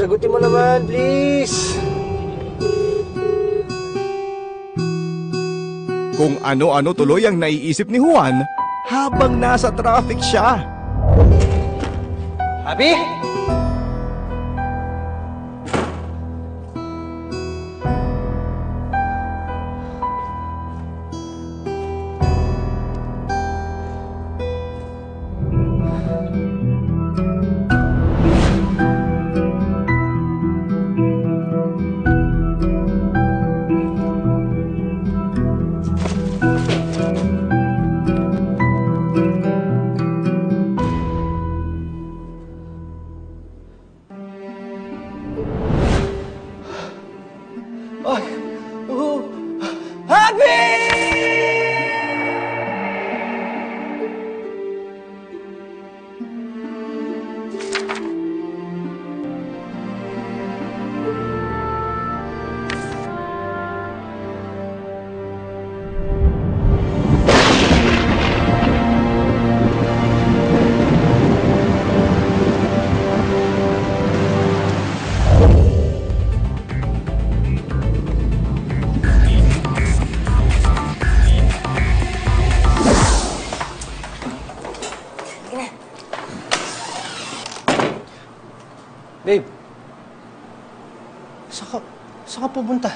sagutin mo naman, please. Kung ano-ano tuloy ang naiisip ni Juan habang nasa traffic siya. Happy? Babe, saan ka pupunta?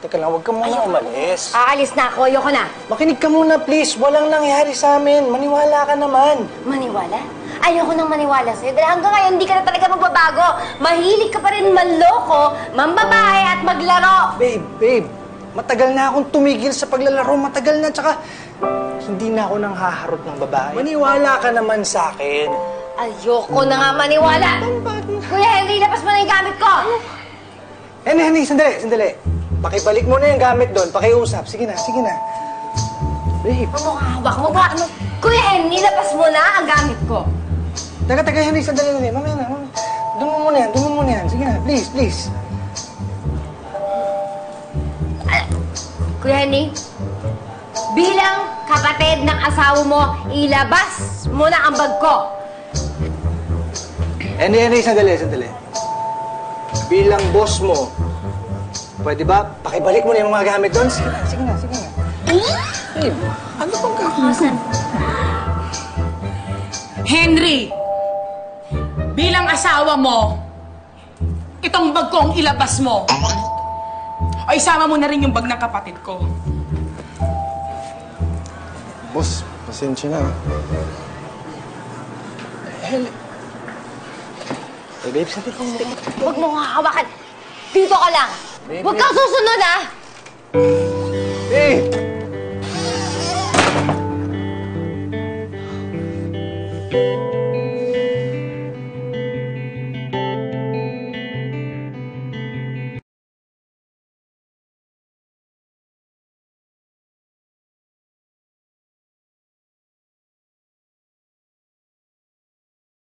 Teka lang, huwag ka muna umalis. Aalis na ako, ayoko na. Makinig ka muna, please. Walang nangyari sa amin. Maniwala ka naman. Maniwala? Ayoko nang maniwala sa'yo dahil hanggang ngayon hindi ka na talaga magbabago. Mahilig ka pa rin manloko, mambabae at maglaro. Babe, matagal na akong tumigil sa paglalaro. Matagal na, tsaka hindi na ako nang haharot ng babae. Maniwala ka naman sa akin. Ayoko na nga maniwala. Kuya Henry, labas mo na yung gamit ko. Henry, sandali. Pakibalik mo na yung gamit doon. Pakiusap. Sige na. Babe. Hawak mo ba? Kuya Henry, labas mo na ang gamit ko. Teka, Henry, sandali. Mamaya na. Doon mo muna yan. Sige na, please. Kuya Henry, bilang kapatid ng asawa mo, ilabas mo na ang bag ko. Henry, sandali. Bilang boss mo, pwede ba pakibalik mo na yung mga gamit doon? Sige na. Babe, ano bang gagawin? Henry, bilang asawa mo, itong bag ko ang ilabas mo. O isama mo na rin yung bag ng kapatid ko. Boss, pasensya na. Babe, sandali. Huwag mo nga hawakan. Dito ka lang. Huwag kang susunod, ha? Babe!